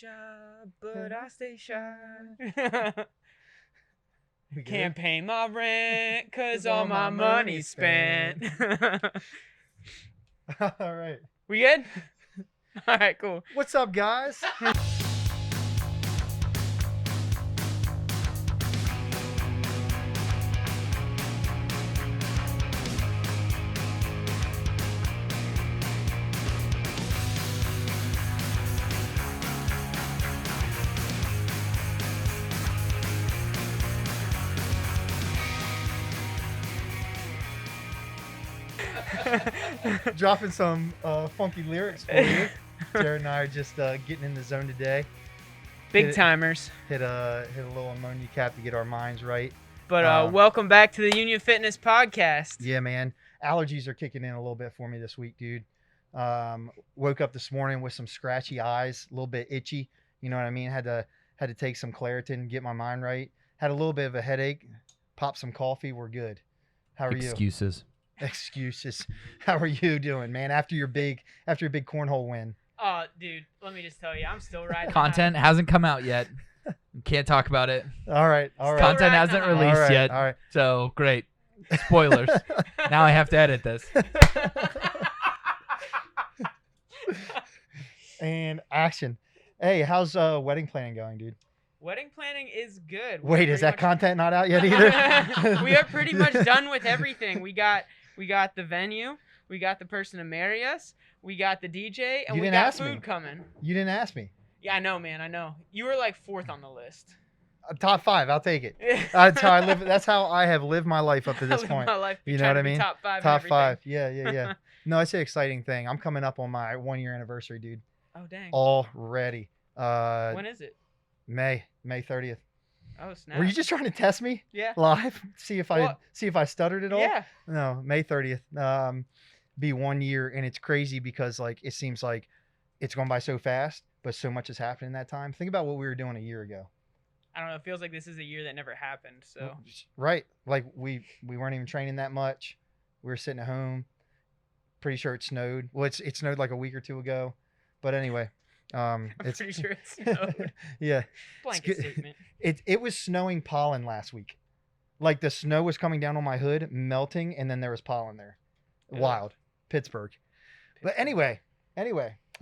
job, but I stay shy. Can't pay my rent, cause all my money's spent. All right. We good? All right, cool. What's up, guys? Dropping some funky lyrics for you. Jared and I are just getting in the zone today. Big timers. Hit a little ammonia cap to get our minds right. But welcome back to the Union Fitness Podcast. Yeah, man. Allergies are kicking in a little bit for me this week, dude. Woke up this morning with some scratchy eyes, a little bit itchy. You know what I mean? Had to take some Claritin, get my mind right. Had a little bit of a headache. Pop some coffee. We're good. How are you? Excuses. How are you doing, man? After your big cornhole win. Oh, dude, let me just tell you, I'm still riding. Content hasn't come out yet. Can't talk about it. All right. Content hasn't released yet. All right. So great. Spoilers. Now I have to edit this. And action. Hey, how's wedding planning going, dude? Wedding planning is good. Wait, is that content not out yet either? We are pretty much done with everything. We got the venue, we got the person to marry us, we got the DJ, and we got food coming. You didn't ask me. Yeah, I know, man. I know. You were like 4th on the list. Top 5, I'll take it. That's how I live. That's how I have lived my life up to this point. My life, you know what I mean? Top 5. Top 5. Yeah. No, it's an exciting thing. I'm coming up on my 1-year anniversary, dude. Oh dang. Already. When is it? May 30th. Oh snap. Were you just trying to test me? Yeah. Live? See if I stuttered at all? Yeah. No, May 30th. Be 1 year, and it's crazy because like it seems like it's gone by so fast, but so much has happened in that time. Think about what we were doing a year ago. I don't know. It feels like this is a year that never happened. So. Right. Like we weren't even training that much. We were sitting at home. Pretty sure it snowed. Well, it snowed like a week or two ago. But anyway. I'm pretty sure it snowed. Yeah. Blanket statement. It was snowing pollen last week. Like the snow was coming down on my hood, melting, and then there was pollen there. Wild. Pittsburgh. But anyway.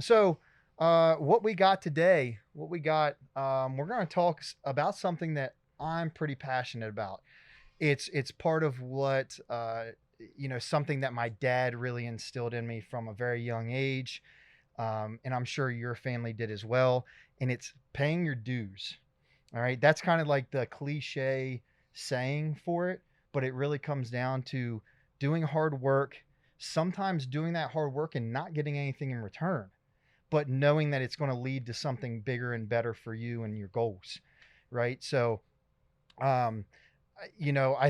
So what we got today, we're going to talk about something that I'm pretty passionate about. It's part of what, something that my dad really instilled in me from a very young age. And I'm sure your family did as well. And it's paying your dues. All right. That's kind of like the cliche saying for it, but it really comes down to doing hard work, sometimes doing that hard work and not getting anything in return, but knowing that it's going to lead to something bigger and better for you and your goals. Right. So, I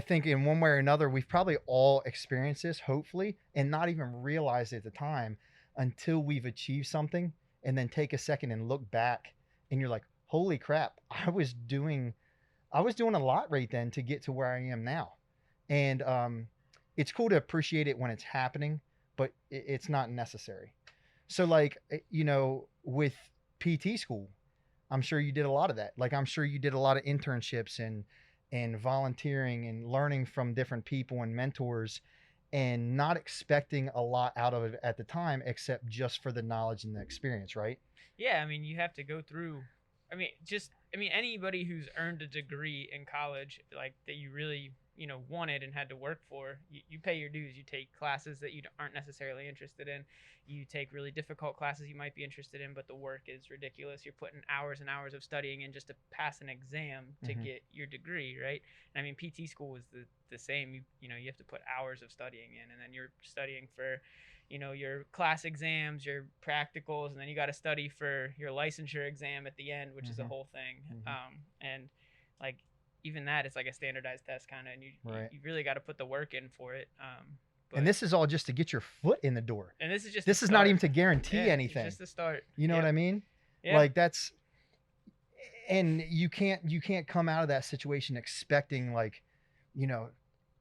think in one way or another, we've probably all experienced this, hopefully, and not even realized at the time until we've achieved something, and then take a second and look back and you're like, holy crap, I was doing a lot right then to get to where I am now. And it's cool to appreciate it when it's happening, but it's not necessary. So like, with PT school, I'm sure you did a lot of that. Like, I'm sure you did a lot of internships and volunteering and learning from different people and mentors, and not expecting a lot out of it at the time, except just for the knowledge and the experience, right? Yeah, I mean, you have to go through. Anybody who's earned a degree in college, like that you really, wanted and had to work for, you pay your dues. You take classes that you aren't necessarily interested in. You take really difficult classes you might be interested in, but the work is ridiculous. You're putting hours and hours of studying in just to pass an exam to get your degree, right? And I mean, PT school is the same. You have to put hours of studying in, and then you're studying for, your class exams, your practicals, and then you got to study for your licensure exam at the end, which is a whole thing. And like even that, it's like a standardized test kind of, and you really got to put the work in for it. And this is all just to get your foot in the door. And this is just this is not even to guarantee anything. It's just the start. You know what I mean? Yeah. Like that's, and you can't come out of that situation expecting like,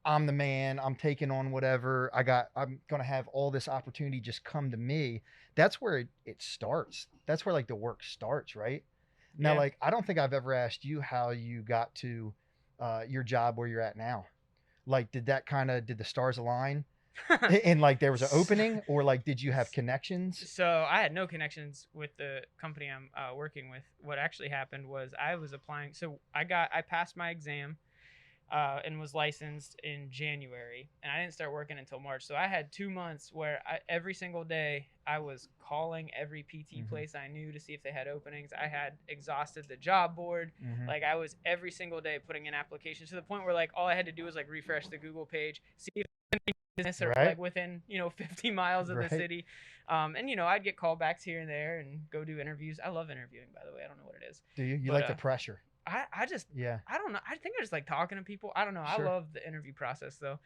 I'm the man, I'm taking on whatever I'm going to have all this opportunity just come to me. That's where it starts. That's where like the work starts, right? Now, Yeah. like, I don't think I've ever asked you how you got to your job where you're at now. Like, did the stars align? And like there was an opening, or like did you have connections? So I had no connections with the company I'm working with. What actually happened was I was applying. So I passed my exam and was licensed in January, and I didn't start working until March. So I had 2 months where every single day I was calling every PT place I knew to see if they had openings. I had exhausted the job board. Like I was every single day putting in applications to the point where like all I had to do was like refresh the Google page, see if business or Right. like within 50 miles of the Right. city, and I'd get callbacks here and there and go do interviews. I love interviewing, by the way. I don't know what it is. Do you But, like the pressure? I just Yeah. I don't know. I think I just like talking to people. I don't know. Sure. I love the interview process though.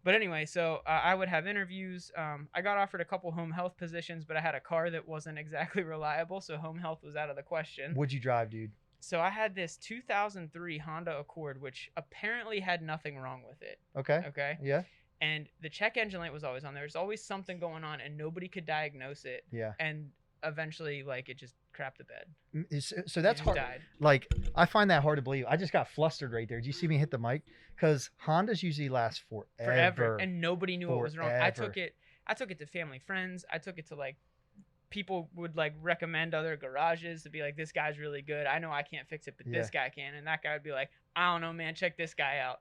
But anyway, so I would have interviews. I got offered a couple home health positions, but I had a car that wasn't exactly reliable, so home health was out of the question. What'd you drive, dude? So I had this 2003 Honda Accord, which apparently had nothing wrong with it. Okay. Okay. Yeah. And the check engine light was always on. There was always something going on, and nobody could diagnose it. Yeah. And eventually, like, it just crapped the bed. So that's It just hard. died. Like I find that hard to believe. I just got flustered right there. Did you see me hit the mic? Because Hondas usually last forever. And nobody knew what was wrong. I took Forever. it to family friends. I took it to like people would like recommend other garages to be like, this guy's really good. I know I can't fix it, but this guy can. And that guy would be like, I don't know, man, check this guy out.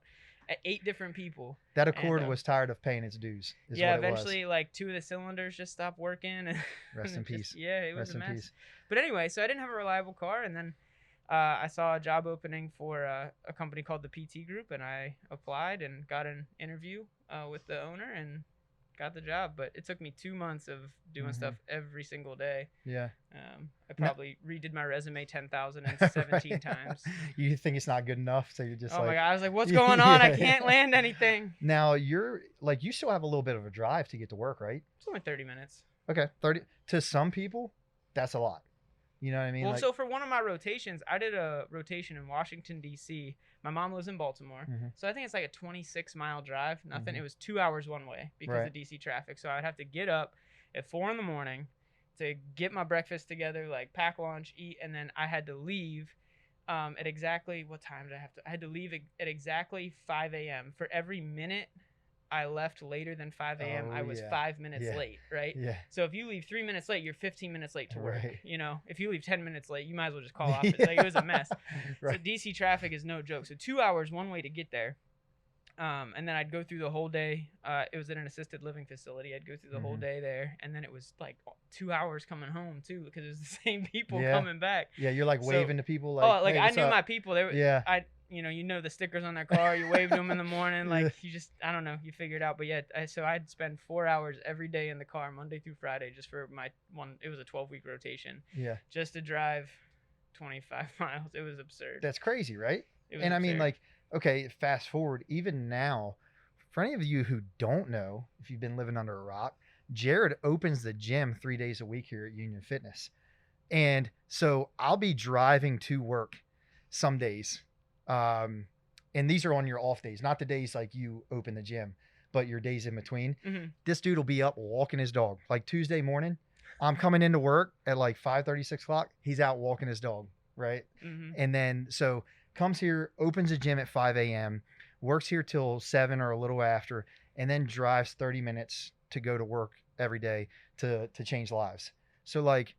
At 8 different people. That Accord And, was tired of paying its dues. Is yeah, what it was. eventually like 2 of the cylinders just stopped working. And Rest in it peace. Yeah, it was Rest a in mess. peace. But anyway, so I didn't have a reliable car, and then I saw a job opening for a company called the PT Group, and I applied and got an interview with the owner and got the job. But it took me 2 months of doing stuff every single day. Yeah. I probably redid my resume 10,017 Right. times. You think it's not good enough, so you're just Oh like, my God, I was like, what's going on? I Yeah. can't land anything. Now you're like, you still have a little bit of a drive to get to work, right? It's only 30 minutes. Okay, 30 to some people, that's a lot. You know what I mean? Well, Like, so for one of my rotations, I did a rotation in Washington, D.C. My mom lives in Baltimore. Mhm. So I think it's like a 26-mile drive. Nothing. Mhm. It was 2 hours one way because Right. of D.C. traffic. So I'd have to get up at 4 in the morning to get my breakfast together, like pack lunch, eat, and then I had to leave at exactly what time did I have to? I had to leave at exactly 5 a.m. For every minute I left later than 5 a.m., I Oh, was yeah. 5 minutes Yeah. late, right? yeah. So if you leave 3 minutes late, you're 15 minutes late to work. Right. If you leave 10 minutes late, you might as well just call off. Yeah. Like, it was a mess. So Right. DC traffic is no joke. So 2 hours one way to get there. And then I'd go through the whole day. It was at an assisted living facility. I'd go through the whole Mhm. day there. And then it was like 2 hours coming home too, because it was the same people Yeah. coming back. Yeah, you're like So- waving to people like, Like hey, I what's knew up? my people. They were, Yeah. you know the stickers on their car. You waved them in the morning. Like Yeah. you just, I don't know, you figure it out. But yeah, so I'd spend 4 hours every day in the car, Monday through Friday, just for my one. It was a 12-week rotation, Yeah. just to drive 25 miles. It was absurd. That's crazy, right? It was And I mean, absurd. like, okay, fast forward, even now, for any of you who don't know, if you've been living under a rock, Jared opens the gym 3 days a week here at Union Fitness. And so I'll be driving to work some days. And these are on your off days, not the days like you open the gym, but your days in between. Mhm. This dude will be up walking his dog. Like Tuesday morning, I'm coming into work at like 5:30, 6 o'clock. He's out walking his dog, right? Mhm. And then so comes here, opens a gym at 5 a.m., works here till 7 or a little after, and then drives 30 minutes to go to work every day to change lives. So like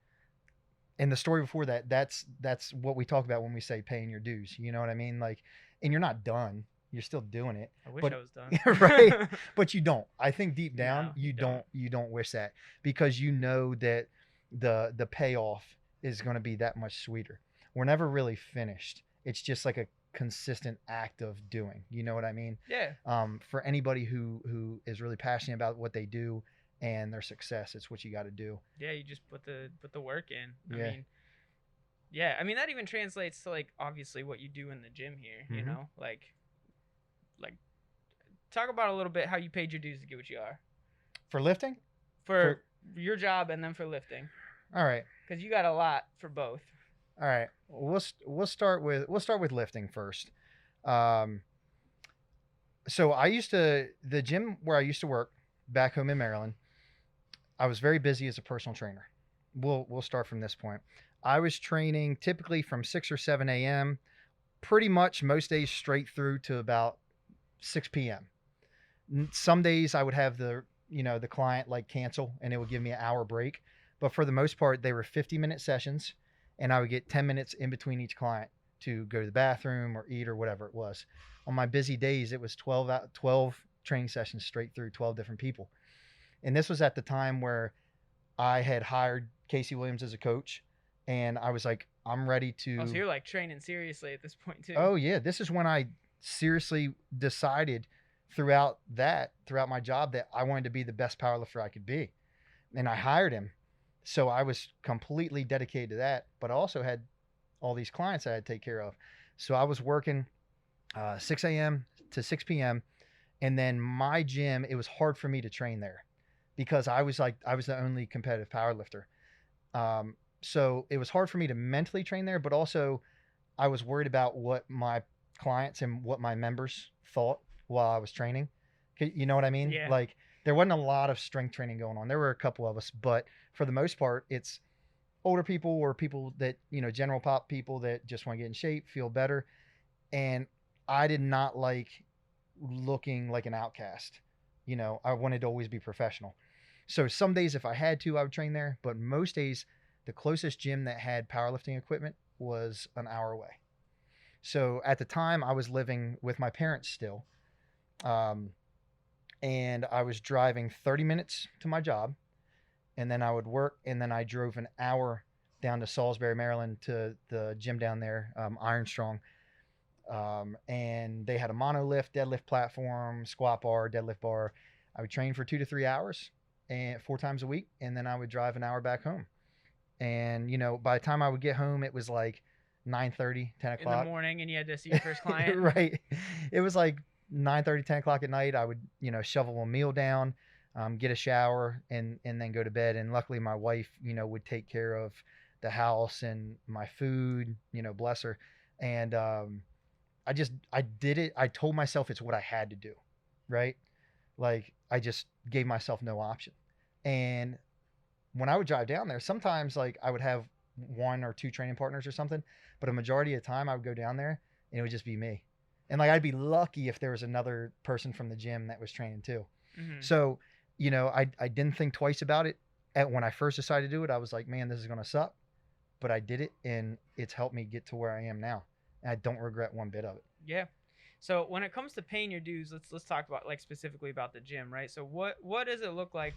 in the story before that, that's what we talk about when we say paying your dues. You know what I mean? Like, and you're not done. You're still doing it. I wish but- I was done. Right. But you don't. I think deep down No, you you don't. You don't wish that, because you know that the payoff is going to be that much sweeter. We're never really finished. It's just like a consistent act of doing. You know what I mean? Yeah. For anybody who is really passionate about what they do and their success, it's what you got to do. Yeah, you just put the work in. Yeah. I mean that even translates to like obviously what you do in the gym here, you Mhm. know? Like talk about a little bit how you paid your dues to get what you are. For lifting? For your job and then for lifting. All right. Cuz you got a lot for both. All right. We'll start with lifting first. So the gym where I used to work back home in Maryland, I was very busy as a personal trainer. We'll start from this point. I was training typically from 6 or 7 a.m., pretty much most days straight through to about 6 p.m. Some days I would have the client like cancel and it would give me an hour break. But for the most part, they were 50-minute sessions and I would get 10 minutes in between each client to go to the bathroom or eat or whatever it was. On my busy days, it was 12 training sessions straight through 12 different people. And this was at the time where I had hired Casey Williams as a coach and I was like, I'm ready to. Oh, so you're like training seriously at this point too. Oh yeah, this is when I seriously decided throughout my job that I wanted to be the best powerlifter I could be. And I hired him. So I was completely dedicated to that, but I also had all these clients I had to take care of. So I was working 6 a.m. to 6 p.m. And then my gym, it was hard for me to train there because I was the only competitive powerlifter. So it was hard for me to mentally train there, but also I was worried about what my clients and what my members thought while I was training. You know what I mean? Yeah. Like there wasn't a lot of strength training going on. There were a couple of us, but for the most part, it's older people or people that, general pop people that just want to get in shape, feel better. And I did not like looking like an outcast. I wanted to always be professional. So some days if I had to, I would train there, but most days the closest gym that had powerlifting equipment was an hour away. So at the time I was living with my parents still. And I was driving 30 minutes to my job and then I would work and then I drove an hour down to Salisbury, Maryland to the gym down there, Iron Strong. And they had a monolift, deadlift platform, squat bar, deadlift bar. I would train for 2 to 3 hours and 4 times a week. And then I would drive an hour back home. And, by the time I would get home, it was like 9:30, 10 o'clock. In the morning and you had to see your first client. Right. It was like 9:30, 10 o'clock at night. I would, shovel a meal down, get a shower and then go to bed. And luckily my wife, would take care of the house and my food, bless her. And, I did it. I told myself it's what I had to do. Right. Like I just gave myself no option. And when I would drive down there, sometimes like I would have 1 or 2 training partners or something, but a majority of the time I would go down there and it would just be me. And like I'd be lucky if there was another person from the gym that was training too. Mm-hmm. So, I didn't think twice about it. When I first decided to do it, I was like, man, this is going to suck. But I did it and it's helped me get to where I am now. And I don't regret one bit of it. Yeah. So when it comes to paying your dues, let's talk about like specifically about the gym, right? So what does it look like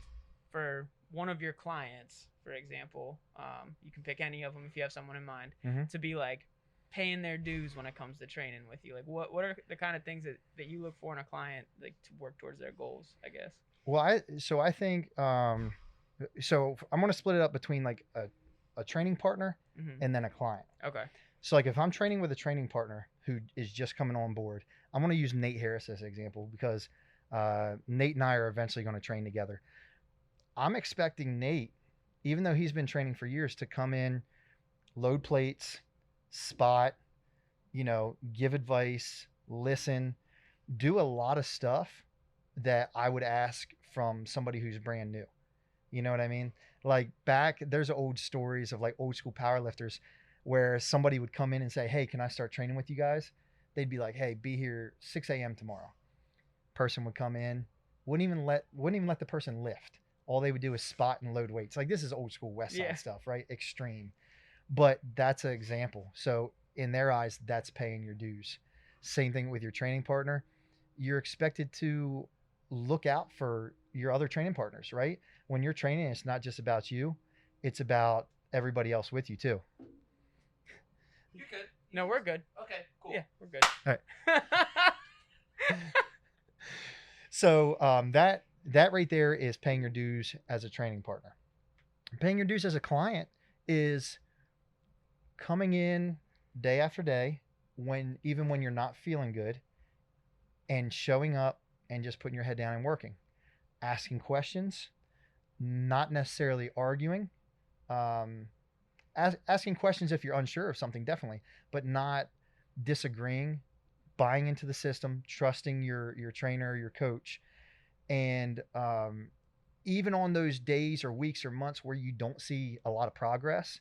for one of your clients, for example? You can pick any of them if you have someone in mind, to be like paying their dues when it comes to training with you. Like what are the kind of things that you look for in a client, like to work towards their goals, I guess? Well, I think so I'm going to split it up between like a training partner and then a client. Okay. So like if I'm training with a training partner who is just coming on board, I'm going to use Nate Harris as an example because Nate and I are eventually going to train together. I'm expecting Nate, even though he's been training for years, to come in, load plates, spot, give advice, listen, do a lot of stuff that I would ask from somebody who's brand new. You know what I mean? Like there's old stories of like old school powerlifters where somebody would come in and say, hey, can I start training with you guys? They'd be like, hey, be here 6 a.m. tomorrow. Person would come in, wouldn't even let the person lift. All they would do is spot and load weights. Like this is old school West Side stuff, right? Extreme. But that's an example. So in their eyes, that's paying your dues. Same thing with your training partner. You're expected to look out for your other training partners, right? When you're training, it's not just about you. It's about everybody else with you too. You're good. No, we're good. Okay, cool. Yeah, we're good. All right. So that right there is paying your dues as a training partner. Paying your dues as a client is coming in day after day even when you're not feeling good and showing up and just putting your head down and working, asking questions, not necessarily arguing, asking questions if you're unsure of something, definitely, but not disagreeing, buying into the system, trusting your trainer, your coach. And even on those days or weeks or months where you don't see a lot of progress,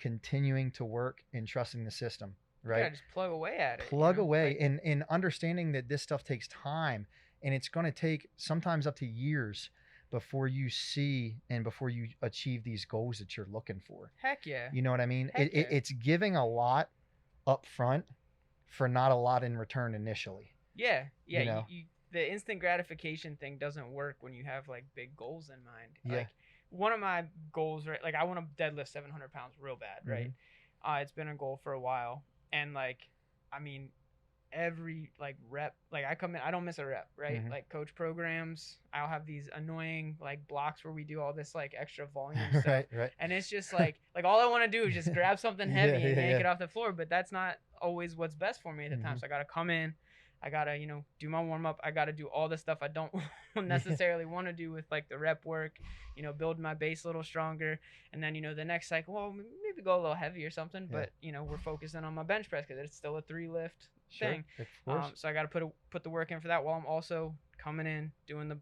continuing to work and trusting the system, You right? gotta just plug away at it. Plug away, Like, and understanding that this stuff takes time, and it's going to take sometimes up to years before you see and before you achieve these goals that you're looking for. heck yeah. You know what I mean? Heck yeah. It's giving a lot up front for not a lot in return initially. Yeah, yeah. You know? The instant gratification thing doesn't work when you have like big goals in mind. Yeah. Like one of my goals, right? Like I want to deadlift 700 pounds real bad, right? It's been a goal for a while, and like, I mean, every like rep, like I come in, I don't miss a rep, right? Like coach programs, I'll have these annoying like blocks where we do all this like extra volume stuff, Right. and it's just like all I want to do is just grab something heavy and yank it off the floor, but that's not always what's best for me at the time. So I gotta come in, I gotta do my warm up, I gotta do all the stuff I don't necessarily want to do with like the rep work, build my base a little stronger, and then the next cycle, well, maybe go a little heavy or something, but we're focusing on my bench press because it's still a 3 lift thing. Of course. So I got to put the work in for that while I'm also coming in doing the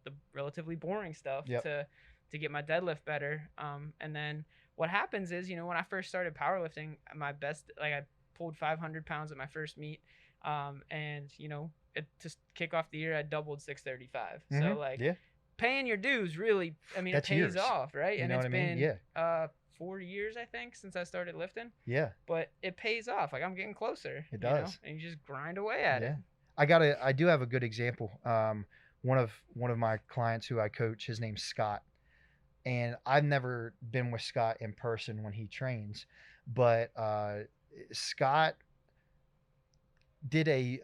the relatively boring stuff to get my deadlift better. And then what happens is when I first started powerlifting, my best, like I pulled 500 pounds at my first meet, and to kick off the year I doubled 635. So like paying your dues really, I mean, That's it pays years. off, right? You and know it's what I mean? been 4 years, I think, since I started lifting. Yeah. But it pays off. Like I'm getting closer. It does. And you just grind away at it. I do have a good example. One of my clients who I coach, his name's Scott, and I've never been with Scott in person when he trains, but Scott did a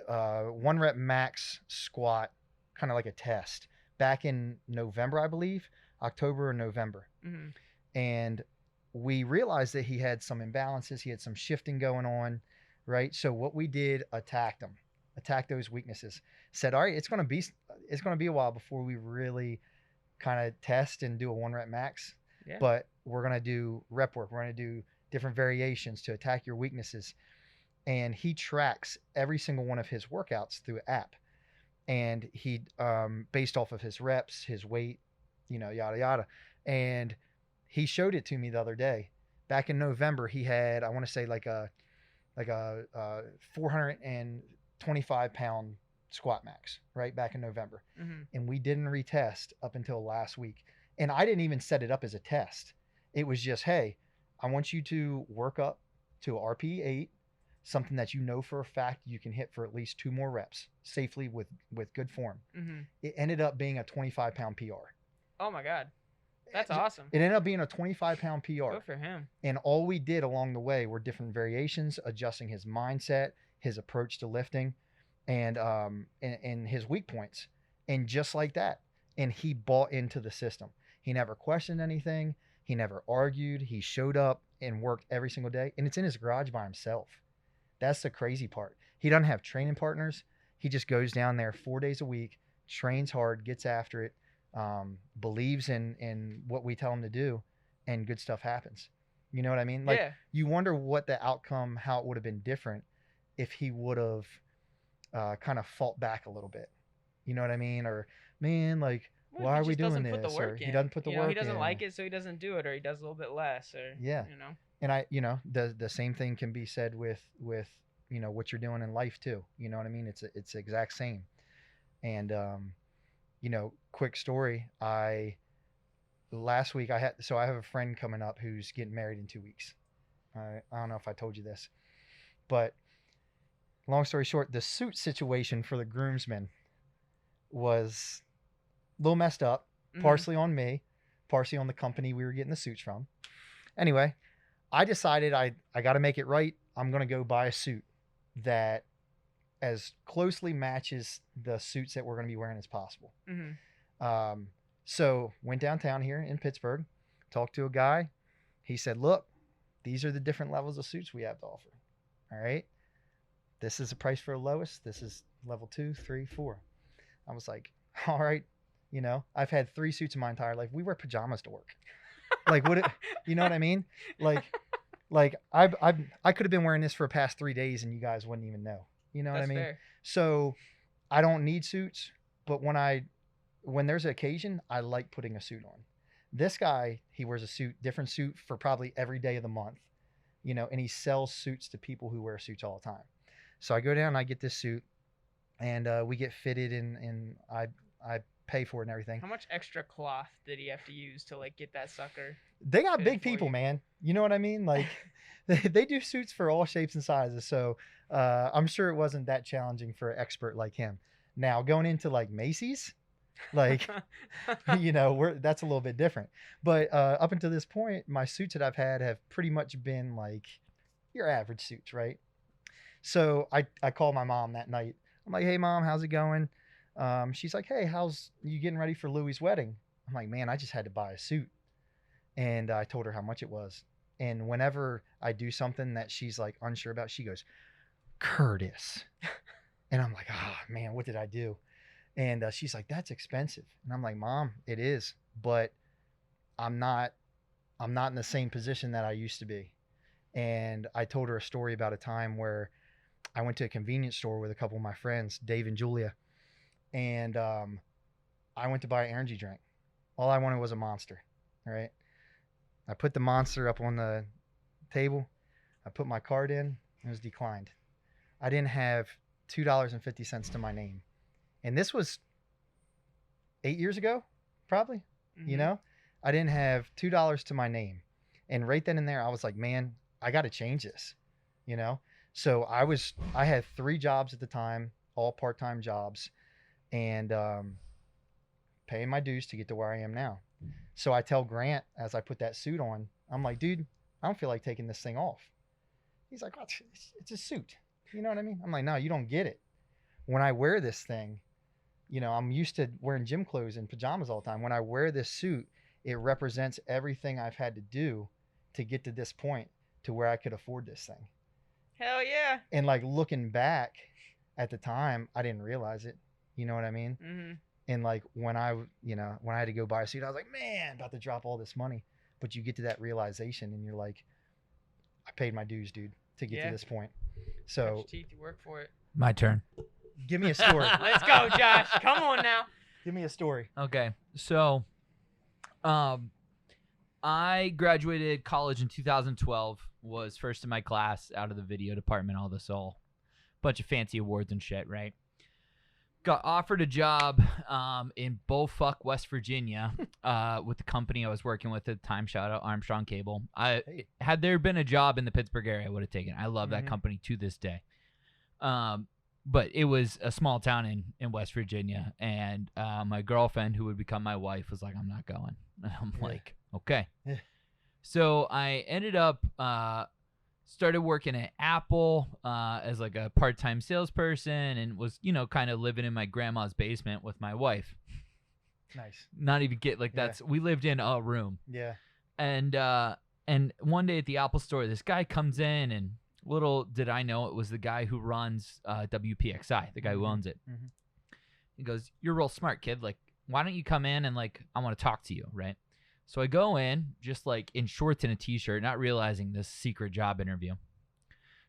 1 rep max squat, kind of like a test, back in November, I believe, October or November, and we realized that he had some imbalances. He had some shifting going on, right? So what we did, attacked those weaknesses. Said, all right, it's going to be a while before we really kind of test and do a 1 rep max. Yeah. But we're going to do rep work. We're going to do different variations to attack your weaknesses. And he tracks every single one of his workouts through an app. And he, based off of his reps, his weight, yada, yada. And he showed it to me the other day. Back in November, he had, I want to say like a 425 pound squat max, right? Back in November. And we didn't retest up until last week. And I didn't even set it up as a test. It was just, hey, I want you to work up to RP 8, something that for a fact you can hit for at least 2 more reps safely with good form. It ended up being a 25 pound PR. Oh my God. That's awesome. It ended up being a 25 pound PR. Good for him. And all we did along the way were different variations, adjusting his mindset, his approach to lifting, and his weak points. And just like that. And he bought into the system. He never questioned anything. He never argued. He showed up and worked every single day. And it's in his garage by himself. That's the crazy part. He doesn't have training partners. He just goes down there 4 days a week, trains hard, gets after it, believes in what we tell him to do, and good stuff happens. You know what I mean? Like, you wonder what the outcome, how it would have been different if he would have kind of fought back a little bit. You know what I mean? Or, man, like, why are we doing this? Or he doesn't put the work in. He doesn't like it, so he doesn't do it, or he does a little bit less, or And the same thing can be said with what you're doing in life too. You know what I mean? It's the exact same. And quick story. Last week I have a friend coming up who's getting married in 2 weeks. I don't know if I told you this, but long story short, the suit situation for the groomsmen was a little messed up, partially on me, partially on the company we were getting the suits from. Anyway, I decided I got to make it right. I'm going to go buy a suit that as closely matches the suits that we're going to be wearing as possible. So went downtown here in Pittsburgh, talked to a guy. He said, look, these are the different levels of suits we have to offer. All right. This is the price for the lowest. This is level 2, 3, 4. I was like, all right. I've had 3 suits in my entire life. We wear pajamas to work. Like, you know what I mean? Like I could have been wearing this for the past 3 days and you guys wouldn't even know. You know what I mean? Fair. So I don't need suits, but when there's an occasion, I like putting a suit on This guy, he wears a suit, different suit for probably every day of the month, and he sells suits to people who wear suits all the time. So I go down and I get this suit, and we get fitted, and I pay for it and everything. How much extra cloth did he have to use to like get that sucker? They got fitted big for people, you? man. You know what I mean? Like they do suits for all shapes and sizes. So I'm sure it wasn't that challenging for an expert like him. Now going into like Macy's, like that's a little bit different. But up until this point, my suits that I've had have pretty much been like your average suits, right? So I called my mom that night. I'm like, hey mom, how's it going? She's like, hey, how's you getting ready for Louie's wedding? I'm like, man, I just had to buy a suit. And I told her how much it was. And whenever I do something that she's like unsure about, she goes, Curtis. And I'm like, oh man, what did I do? And she's like, that's expensive. And I'm like, mom, it is, but I'm not in the same position that I used to be. And I told her a story about a time where I went to a convenience store with a couple of my friends, Dave and Julia, and I went to buy an energy drink. All I wanted was a Monster. All right. I put the Monster up on the table. I put my card in. It was declined. I didn't have $2.50 to my name. And this was 8 years ago, probably. Mhm. I didn't have $2 to my name. And right then and there, I was like, man, I got to change this, So I had 3 jobs at the time, all part-time jobs, and paying my dues to get to where I am now. So I tell Grant as I put that suit on, I'm like, dude, I don't feel like taking this thing off. He's like, oh, it's a suit. You know what I mean? I'm like, no, you don't get it. When I wear this thing, I'm used to wearing gym clothes and pajamas all the time. When I wear this suit, it represents everything I've had to do to get to this point to where I could afford this thing. Hell yeah. And like looking back at the time, I didn't realize it. You know what I mean? Mhm. And like when I had to go buy a suit, I was like, man, about to drop all this money. But you get to that realization and you're like, I paid my dues, dude, to get Yeah. to this point. Cut So your teeth, you work for it. My turn. give me a story. Let's go, Josh. Come on now. Give me a story. Okay. So, I graduated college in 2012. Was first in my class out of the video department. All this all bunch of fancy awards and shit, right? Got offered a job in Bullfuck, West Virginia, with the company I was working with at the time. Shout out Armstrong Cable. Had there been a job in the Pittsburgh area, I would have taken it. I love that company to this day. But it was a small town in West Virginia, and my girlfriend, who would become my wife, was like, I'm not going. And I'm like, okay. Yeah. So I ended up started working at Apple as like a part-time salesperson, and was kind of living in my grandma's basement with my wife. Nice. Not even get like Yeah. we lived in a room. Yeah. And one day at the Apple store, this guy comes in, and little did I know it was the guy who runs WPXI, the guy who owns it. Mhm. He goes, "You're real smart, kid. Like, why don't you come in and like I want to talk to you, right?" So I go in just like in shorts and a t-shirt, not realizing this secret job interview.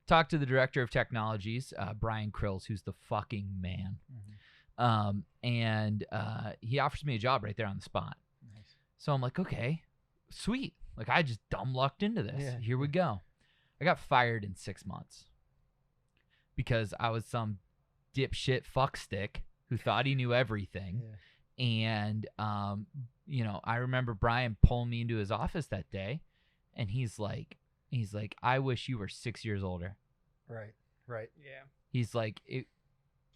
Talk to the director of technologies, Brian Krills, who's the fucking man. And he offers me a job right there on the spot. Nice. So I'm like, okay, sweet. Like I just dumb lucked into this. Yeah. Here we go. I got fired in 6 months because I was some dipshit fuckstick who thought he knew everything. Yeah. And, I remember Brian pulling me into his office that day, and he's like, I wish you were 6 years older. Right. Right. Yeah. He's like,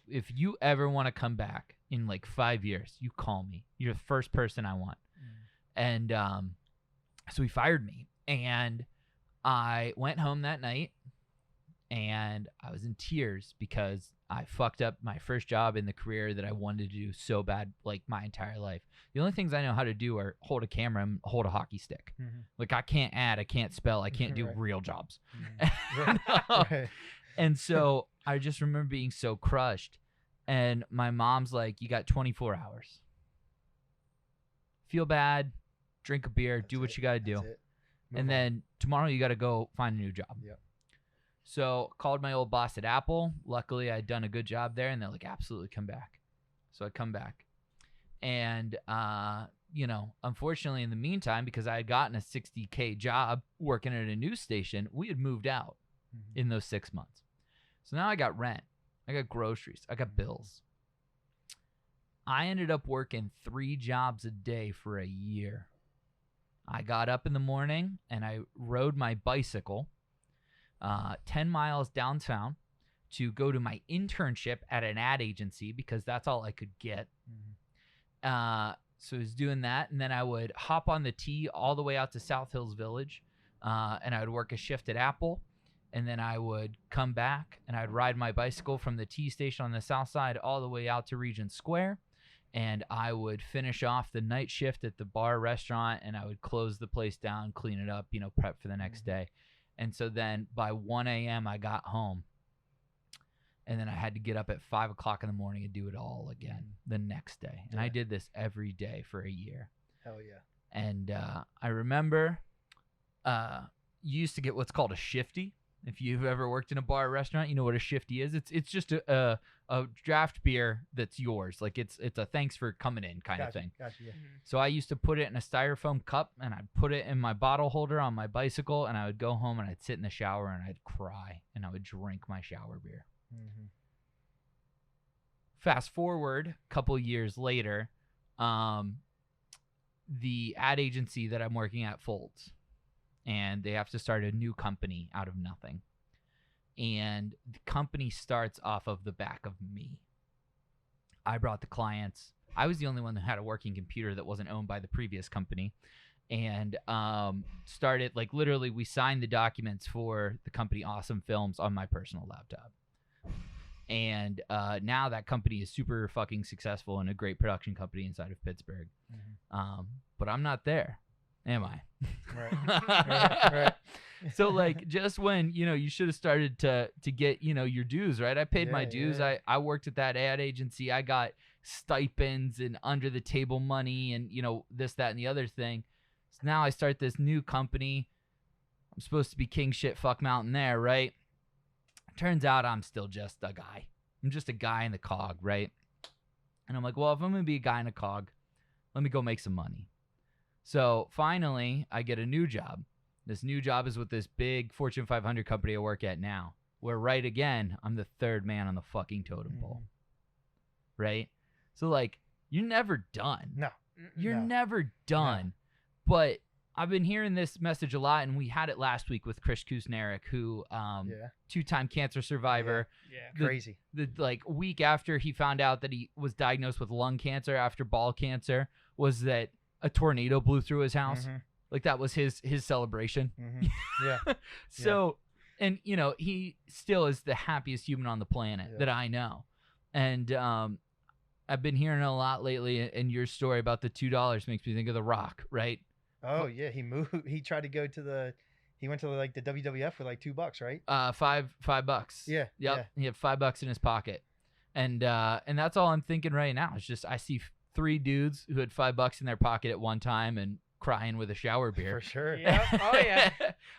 if you ever want to come back in like 5 years, you call me. You're the first person I want. And so he fired me, and I went home that night, and I was in tears because I fucked up my first job in the career that I wanted to do so bad, like my entire life. The only things I know how to do are hold a camera and hold a hockey stick. Mhm. Like I can't add, I can't spell, I can't do Right. real jobs. Right. Right. And so I just remember being so crushed. And my mom's like, you got 24 hours. Feel bad, drink a beer, do what you got to do. That's it. Move And on. then tomorrow you got to go find a new job. Yep. So called my old boss at Apple. Luckily, I'd done a good job there, and they're like, absolutely come back. So I come back. And unfortunately, in the meantime, because I had gotten a $60K job working at a news station, we had moved out in those 6 months. So now I got rent, I got groceries, I got bills. I ended up working 3 jobs a day for a year. I got up in the morning and I rode my bicycle 10 miles downtown to go to my internship at an ad agency because that's all I could get. So I was doing that, and then I would hop on the T all the way out to South Hills Village, and I would work a shift at Apple, and then I would come back, and I'd ride my bicycle from the T station on the south side all the way out to Regent Square, and I would finish off the night shift at the bar restaurant, and I would close the place down, clean it up, prep for the next day. And so then by 1 a.m. I got home. And then I had to get up at 5 o'clock in the morning and do it all again the next day. And I did this every day for a year. Hell yeah. And I remember you used to get what's called a shifty. If you've ever worked in a bar or restaurant, you know what a shifty is. It's just a draft beer that's yours. Like it's a thanks for coming in kind of thing. Gotcha, yeah. So I used to put it in a styrofoam cup, and I'd put it in my bottle holder on my bicycle, and I would go home and I'd sit in the shower and I'd cry and I would drink my shower beer. Fast forward a couple years later, the ad agency that I'm working at folds, and they have to start a new company out of nothing. And the company starts off of the back of me. I brought the clients. I was the only one that had a working computer that wasn't owned by the previous company. And started, like, literally, we signed the documents for the company Awesome Films on my personal laptop. And now that company is super fucking successful and a great production company inside of Pittsburgh. But I'm not there, am I? Right. So, like, just when, you should have started to get, your dues, right? I paid my dues. Yeah. I worked at that ad agency. I got stipends and under the table money and, this, that, and the other thing. So now I start this new company. I'm supposed to be king shit fuck mountain there, right? Turns out I'm still just a guy. I'm just a guy in the cog, right? And I'm like, well, if I'm going to be a guy in a cog, let me go make some money. So finally, I get a new job. This new job is with this big Fortune 500 company I work at now, where right again, I'm the third man on the fucking totem pole, right? So, like, you're never done. No. You're never done. But I've been hearing this message a lot, and we had it last week with Chris Kusnarek, who 2-time cancer survivor. Yeah. Crazy. The week after he found out that he was diagnosed with lung cancer after ball cancer was that a tornado blew through his house. Like, that was his celebration. Yeah. So, and he still is the happiest human on the planet that I know. And I've been hearing a lot lately, and your story about the $2 makes me think of The Rock, right? Oh yeah, he moved. He tried to go to he went to the WWF for like $2, right? $5. Yeah. Yep. Yeah. He had $5 in his pocket, and that's all I'm thinking right now. It's just I see 3 dudes who had $5 in their pocket at one time and crying with a shower beer. For sure. Yeah. Oh yeah.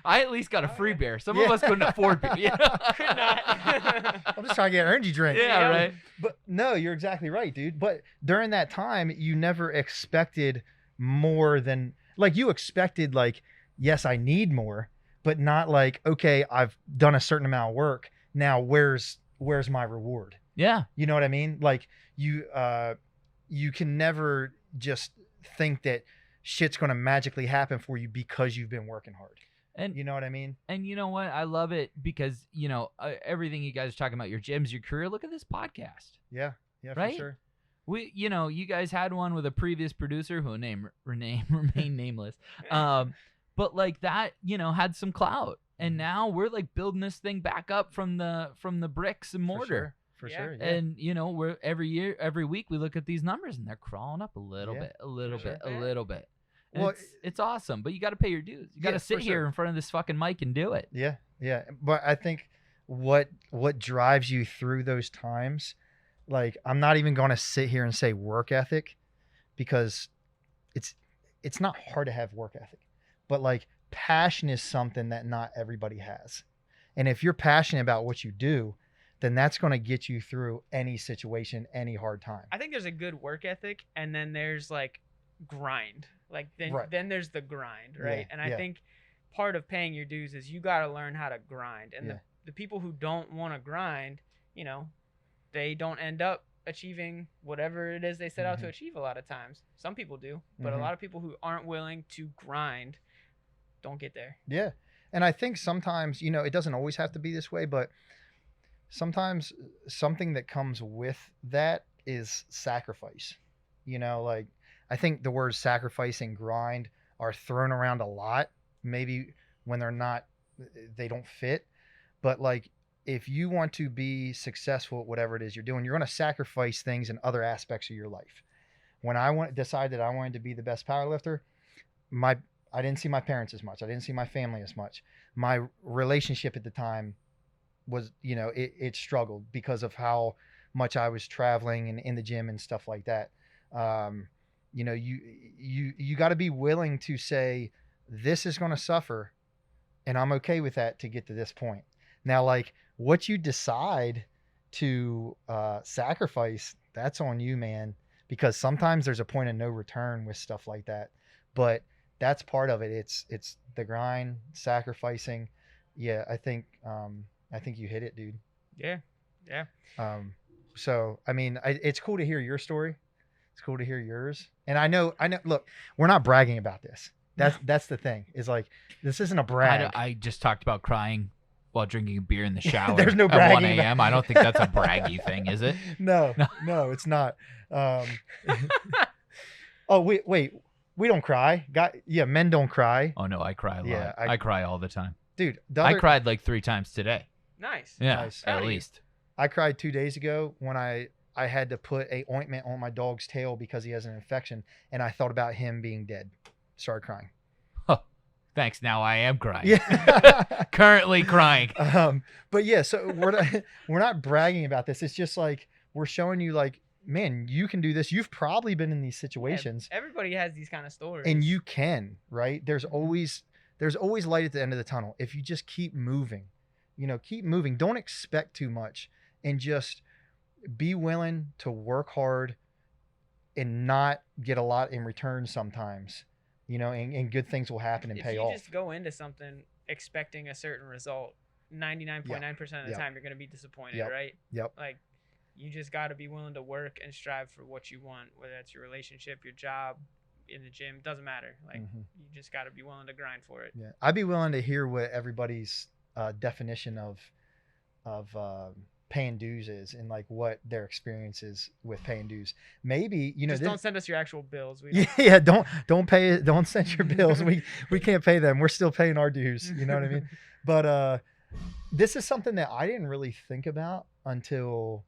I at least got a free beer. Some of us couldn't afford beer. Could not. I'm just trying to get an energy drink. Yeah, right. But no, you're exactly right, dude. But during that time, you never expected more than, like, you expected, like, yes, I need more, but not like, okay, I've done a certain amount of work. Now where's my reward? Yeah. You know what I mean? Like, you can never just think that shit's going to magically happen for you because you've been working hard. And you know what I mean? And you know what? I love it because, everything you guys are talking about, your gyms, your career, look at this podcast. Yeah. Yeah, right? for sure. We, you guys had one with a previous producer who remain nameless. But like that, had some clout. And now we're like building this thing back up from the bricks and mortar. For Yeah. sure. Yeah. And we're every week we look at these numbers and they're crawling up a little bit. A little bit. And Well, it's awesome, but you got to pay your dues. You got to sit for here sure. in front of this fucking mic and do it. Yeah. Yeah. But I think what drives you through those times, like, I'm not even going to sit here and say work ethic, because it's not hard to have work ethic, but like passion is something that not everybody has. And if you're passionate about what you do, then that's going to get you through any situation, any hard time. I think there's a good work ethic, and then there's like grind. Like Right. then there's the grind, right? Yeah, And I yeah. think part of paying your dues is you got to learn how to grind. And Yeah. the people who don't want to grind, you know, they don't end up achieving whatever it is they set out to Mhm. achieve a lot of times. Some people do, but a Mhm. lot of people who aren't willing to grind don't get there. Yeah. And I think sometimes, it doesn't always have to be this way, but sometimes something that comes with that is sacrifice. Like I think the words sacrifice and grind are thrown around a lot, maybe when they don't fit. But like if you want to be successful at whatever it is you're doing, you're going to sacrifice things in other aspects of your life. When decided I wanted to be the best powerlifter, my I didn't see my parents as much. I didn't see my family as much. My relationship at the time was, it struggled because of how much I was traveling and in the gym and stuff like that. Um, you got to be willing to say this is going to suffer, and I'm okay with that to get to this point. Now, like what you decide to sacrifice, that's on you, man. Because sometimes there's a point of no return with stuff like that, but that's part of it. It's the grind, sacrificing. Yeah, I think you hit it, dude. Yeah. Yeah. So I mean, it's cool to hear your story. It's cool to hear yours. And I know. Look, we're not bragging about this. That's the thing. Is like this isn't a brag. I just talked about crying while drinking a beer in the shower There's no at bragging 1 a.m. I don't think that's a braggy thing, is it? No, it's not. Oh wait, we don't cry. Men don't cry, Oh no, I cry a lot. Yeah, I cry all the time. dude. I cried like 3 times today. Nice. Yeah, Nice. at Proud of you. least. I cried 2 days ago when I had to put a ointment on my dog's tail because he has an infection, and I thought about him being dead. Started crying. Thanks. Now I am crying. Yeah. Currently crying. But yeah, so we're not bragging about this. It's just like we're showing you, like, man, you can do this. You've probably been in these situations, Everybody has these kind of stories. and you can, right? There's always light at the end of the tunnel if you just keep moving. Keep moving. Don't expect too much, and just be willing to work hard and not get a lot in return sometimes. And good things will happen and if pay you off. just go into something expecting a certain result, 99.9% of the Yep. time you're going to be disappointed, Yep. right? Yep. Like, you just got to be willing to work and strive for what you want, whether that's your relationship, your job, in the gym, doesn't matter. Like, Mhm. you just got to be willing to grind for it. Yeah, I'd be willing to hear what everybody's definition of paying dues is, and like what their experience is with paying dues. Maybe Just don't send us your actual bills. We yeah, don't pay it. Don't send your bills. We can't pay them. We're still paying our dues. You know what I mean? But this is something that I didn't really think about until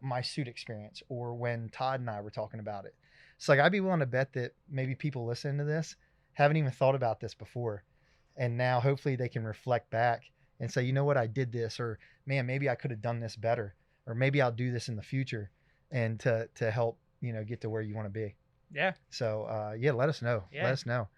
my suit experience, or when Todd and I were talking about it. It's like I'd be willing to bet that maybe people listening to this haven't even thought about this before, and now hopefully they can reflect back and say, you know what, I did this, or man, maybe I could have done this better, or maybe I'll do this in the future, and to help get to where you want to be. Yeah. So yeah, let us know. Yeah. Let us know.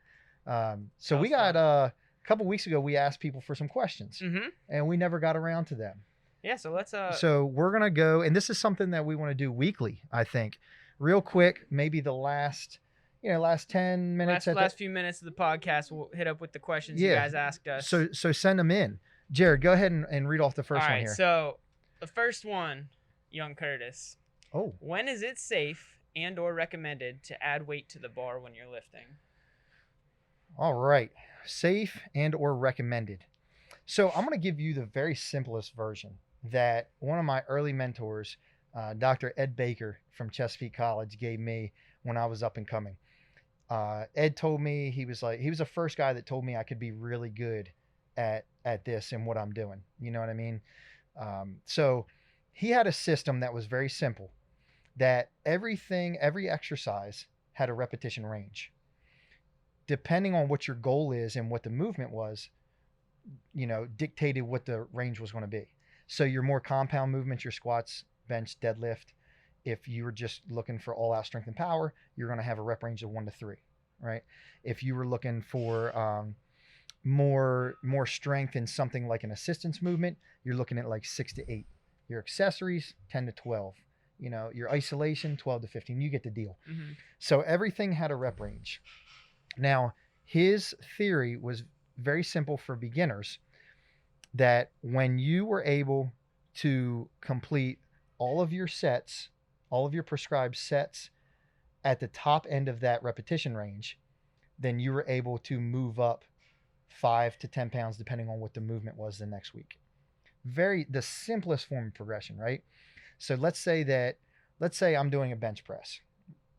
So That we was got fun. a couple weeks ago we asked people for some questions, Mm-hmm. and we never got around to them. Yeah. So let's So we're gonna go, and this is something that we want to do weekly. I think, real quick, maybe the last 10 minutes. last few minutes of the podcast, we'll hit up with the questions you Yeah. guys asked us. So send them in. Jared, go ahead and read off the first All one right. here. So the first one, young Curtis. Oh, When is it safe and/or recommended to add weight to the bar when you're lifting? all right. Safe and or recommended. So I'm going to give you the very simplest version that one of my early mentors, Dr. Ed Baker from Chesapeake College, gave me when I was up and coming. Ed told me, he was the first guy that told me I could be really good at this and what I'm doing. You know what I mean? So he had a system that was very simple, that every exercise had a repetition range. Depending on what your goal is and what the movement was, dictated what the range was going to be. So your more compound movements, your squats, bench, deadlift, if you were just looking for all out strength and power, you're going to have a rep range of 1 to 3, right? If you were looking for more strength in something like an assistance movement, you're looking at like 6 to 8. Your accessories, 10 to 12. your isolation 12 to 15. You get the deal. Mhm. So everything had a rep range. Now, his theory was very simple for beginners, that when you were able to complete all of your sets, all of your prescribed sets at the top end of that repetition range, then you were able to move up 5 to 10 pounds depending on what the movement was the next week. The simplest form of progression, right? So let's say I'm doing a bench press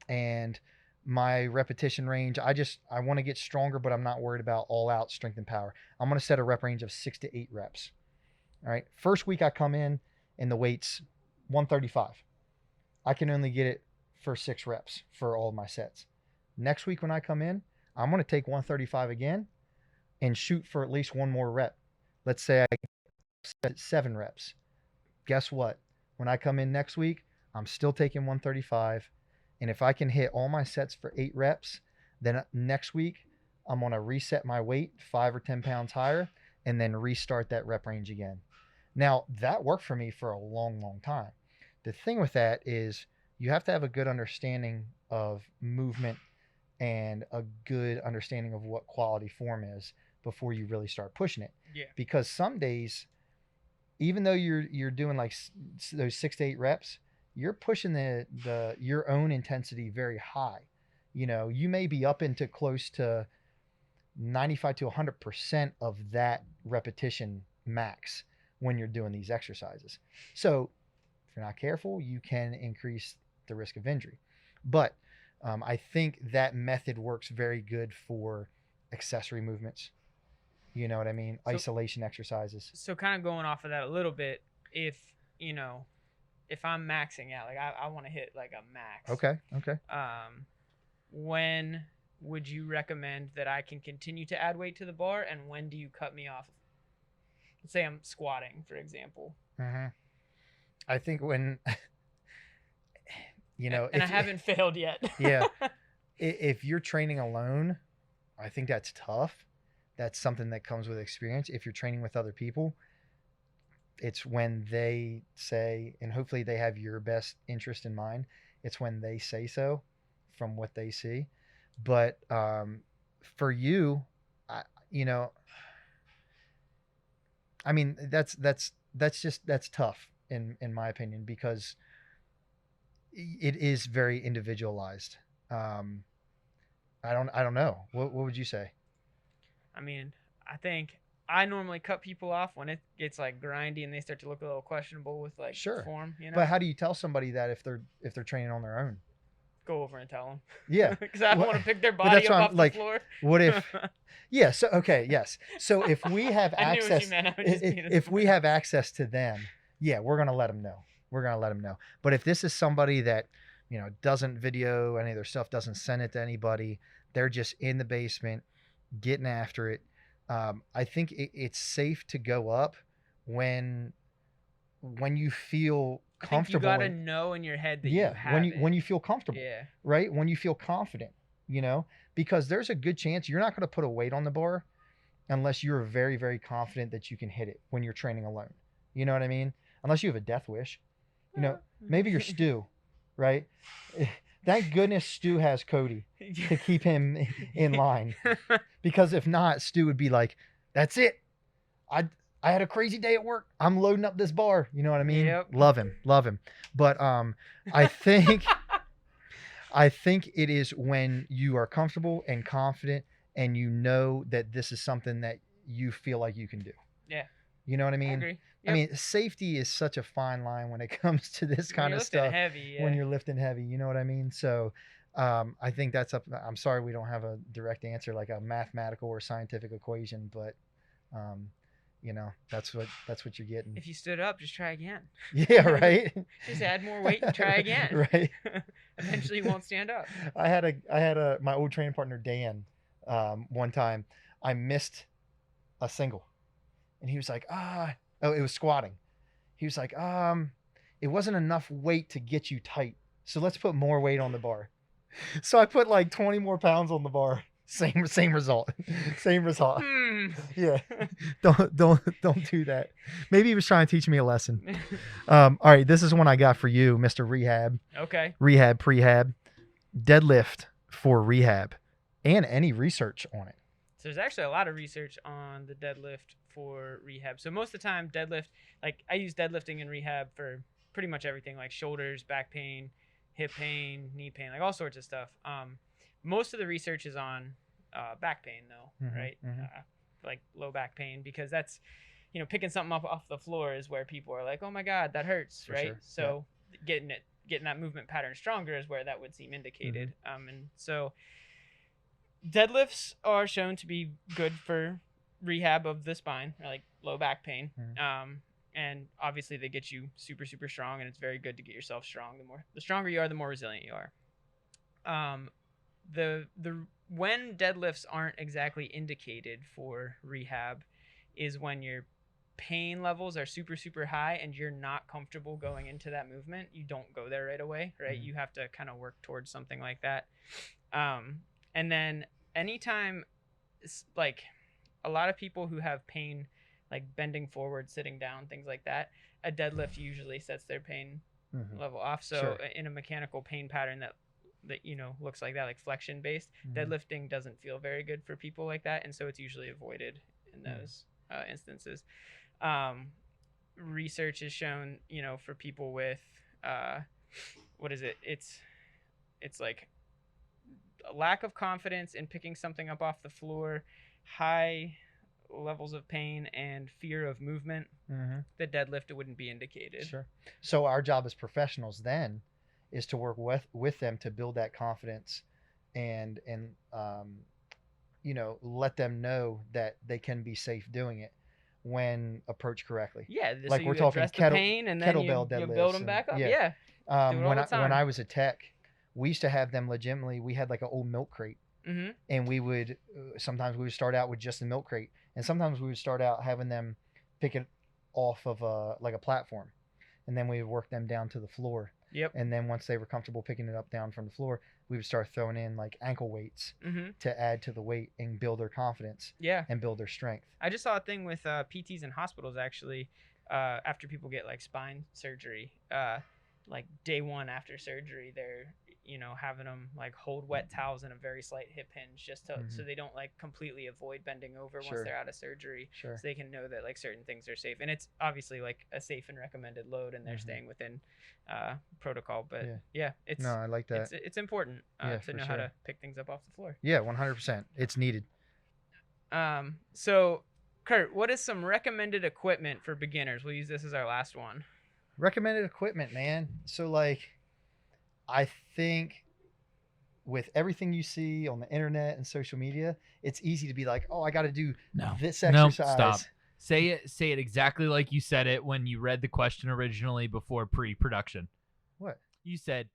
and my repetition range, I want to get stronger, but I'm not worried about all out strength and power. I'm going to set a rep range of 6 to 8 reps. All right. First week I come in and the weight's 135. I can only get it for 6 reps for all of my sets. Next week when I come in, I'm going to take 135 again and shoot for at least one more rep. Let's say I set 7 reps. Guess what? When I come in next week, I'm still taking 135. And if I can hit all my sets for 8 reps, then next week I'm going to reset my weight 5 or 10 pounds higher and then restart that rep range again. Now, that worked for me for a long, long time. The thing with that is you have to have a good understanding of movement and a good understanding of what quality form is before you really start pushing it. Yeah. Because some days, even though you're doing like those 6 to 8 reps, you're pushing your own intensity very high. You may be up into close to 95 to 100% of that repetition max when you're doing these exercises. So if you're not careful, you can increase the risk of injury. But I think that method works very good for accessory movements. You know what I mean? So- Isolation exercises. So kind of going off of that a little bit, if I'm maxing out, like I want to hit like a max. Okay. When would you recommend that I can continue to add weight to the bar, and when do you cut me off? Let's say I'm squatting, for example. Mm-hmm. I think when, and I haven't failed yet. Yeah. If you're training alone, I think that's tough. That's something that comes with experience. If you're training with other people, it's when they say, and hopefully they have your best interest in mind, it's when they say so from what they see. But for you, I mean, that's tough in my opinion, because it is very individualized. I don't know. What would you say? I mean, I think I normally cut people off when it gets like grindy and they start to look a little questionable with like Sure. form. But how do you tell somebody that if they're training on their own? Go over and tell them. Yeah. Because I don't Well, want to pick their but body that's up why off I'm like, the floor. What if? Yeah. So okay. Yes. So if we have I knew what you access, meant. I was just being a if we smart- have access to them, yeah, we're gonna let them know. But if this is somebody that doesn't video any of their stuff, doesn't send it to anybody, they're just in the basement getting after it. I think it's safe to go up when you feel I think comfortable. you gotta know in your head that you have when it. you feel comfortable, Yeah. right? When you feel confident, because there's a good chance you're not going to put a weight on the bar unless you're very, very confident that you can hit it when you're training alone. You know what I mean? Unless you have a death wish. Maybe you're Stu, right? Thank goodness Stu has Cody to keep him in line. Because if not, Stu would be like, that's it. I had a crazy day at work. I'm loading up this bar. You know what I mean? Yep. Love him. But I think it is when you are comfortable and confident and you know that this is something that you feel like you can do. Yeah. You know what I I mean? agree. I Yep. mean, safety is such a fine line when it comes to this When kind you're of lifting stuff. heavy, yeah. When you're lifting heavy, you know what I mean? So I think that's up. I'm sorry we don't have a direct answer like a mathematical or scientific equation, but that's what you're getting. If you stood up, just try again. Yeah, right. Just add more weight and try again. Right. Eventually, you won't stand up. I had my old training partner Dan. One time I missed a single, and he was like, it was squatting. He was like, it wasn't enough weight to get you tight, so let's put more weight on the bar. So I put like 20 more pounds on the bar. Same result. Same result. Hmm. Yeah. Don't do that. Maybe he was trying to teach me a lesson. All right, this is one I got for you, Mr. Rehab. Okay. Rehab, prehab, deadlift for rehab, and any research on it. So there's actually a lot of research on the deadlift for rehab. So most of the time, deadlift, like I use deadlifting in rehab for pretty much everything, like shoulders, back pain, hip pain, knee pain, like all sorts of stuff. Most of the research is on back pain, though, right? Like low back pain, because that's, picking something up off the floor is where people are like, oh my God, that hurts, For right? sure. So getting that movement pattern stronger is where that would seem indicated. And so deadlifts are shown to be good for rehab of the spine, or like low back pain. And obviously they get you super, super strong, and it's very good to get yourself strong. The stronger you are, the more resilient you are. When deadlifts aren't exactly indicated for rehab is when your pain levels are super, super high and you're not comfortable going into that movement. You don't go there right away, right? You have to kind of work towards something like that. And then anytime, like a lot of people who have pain, like bending forward, sitting down, things like that, a deadlift usually sets their pain level off. So in a mechanical pain pattern that looks like that, like flexion based, deadlifting doesn't feel very good for people like that, and so it's usually avoided in those instances. Research has shown, for people with what is it? It's like a lack of confidence in picking something up off the floor, high levels of pain, and fear of movement. The deadlift wouldn't be indicated. Sure. So our job as professionals then is to work with them to build that confidence and let them know that they can be safe doing it when approached correctly. Yeah, like so we're you talking address the pain, and then kettlebell you deadlifts build them back up. Yeah. Do it all when the time. when I was a tech, we used to have them legitimately. We had like an old milk crate, and we would sometimes we would start out with just the milk crate, and sometimes we would start out having them pick it off of a platform, and then we would work them down to the floor. Yep. And then once they were comfortable picking it up down from the floor, we would start throwing in like ankle weights to add to the weight and build their confidence. Yeah. And build their strength. I just saw a thing with PTs in hospitals actually, after people get like spine surgery, like day one after surgery, they're having them like hold wet towels and a very slight hip hinge just to so they don't like completely avoid bending over once they're out of surgery. So they can know that like certain things are safe, and it's obviously like a safe and recommended load, and they're staying within protocol. But it's I like that. It's important to know how to pick things up off the floor. Yeah, 100%. It's needed. So Kurt, what is some recommended equipment for beginners? We'll use this as our last one. Recommended equipment, man. So like, I think with everything you see on the internet and social media, it's easy to be like, oh, I got to do this exercise. No, stop. Say it exactly like you said it when you read the question originally before pre-production. What? You said,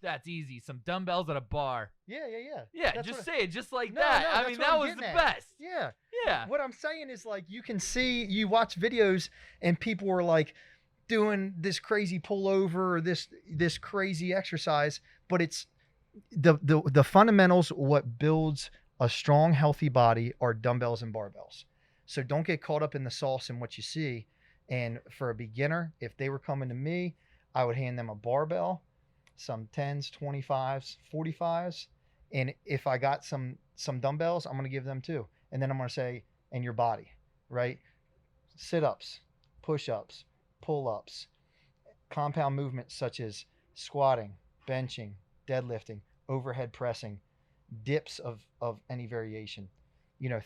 that's easy. Some dumbbells at a bar. Yeah. Yeah, just say it just like that. I mean, that was the best. Yeah. Yeah. What I'm saying is like, you watch videos and people are like doing this crazy pullover or this crazy exercise, but it's the fundamentals. What builds a strong, healthy body are dumbbells and barbells. So don't get caught up in the sauce and what you see. And for a beginner, if they were coming to me, I would hand them a barbell, some 10s, 25s, 45s. And if I got some dumbbells, I'm going to give them too. And then I'm going to say, and your body, right? Sit-ups, push-ups, pull-ups, compound movements such as squatting, benching, deadlifting, overhead pressing, dips of any variation.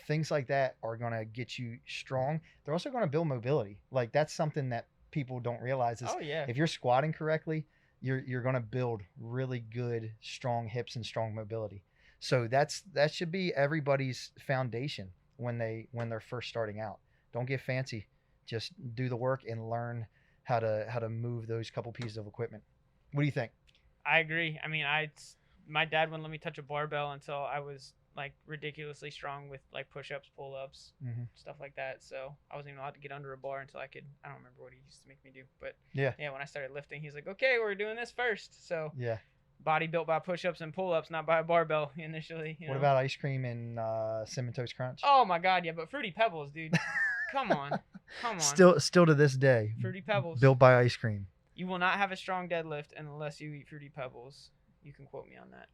Things like that are going to get you strong. They're also going to build mobility. Like that's something that people don't realize is if you're squatting correctly, you're going to build really good, strong hips and strong mobility. So that should be everybody's foundation when they're first starting out. Don't get fancy. Just do the work and learn how to move those couple pieces of equipment. What do you think? I agree. I mean, my dad wouldn't let me touch a barbell until I was like ridiculously strong with like push-ups, pull-ups, stuff like that. So I wasn't even allowed to get under a bar until I don't remember what he used to make me do. But yeah, when I started lifting, he's like, okay, we're doing this first. So body built by push-ups and pull-ups, not by a barbell initially. What about ice cream and Cinnamon Toast Crunch? Oh my God, yeah, but Fruity Pebbles, dude. Come on. Still to this day, Fruity Pebbles. built by ice cream. You will not have a strong deadlift unless you eat Fruity Pebbles. You can quote me on that.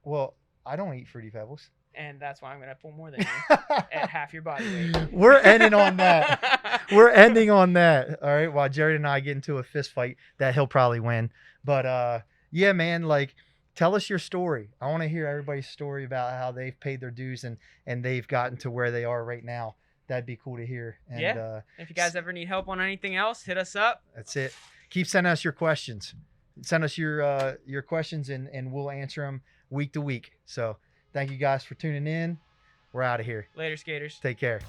Well, I don't eat Fruity Pebbles. And that's why I'm going to pull more than you at half your body weight. We're ending on that. We're ending on that. All right. While Jared and I get into a fist fight that he'll probably win. But yeah, man, like tell us your story. I want to hear everybody's story about how they've paid their dues and they've gotten to where they are right now. That'd be cool to hear. And yeah. If you guys ever need help on anything else, hit us up. That's it. Keep sending us your questions. Send us your questions and we'll answer them week to week. So thank you guys for tuning in. We're out of here. Later, skaters. Take care.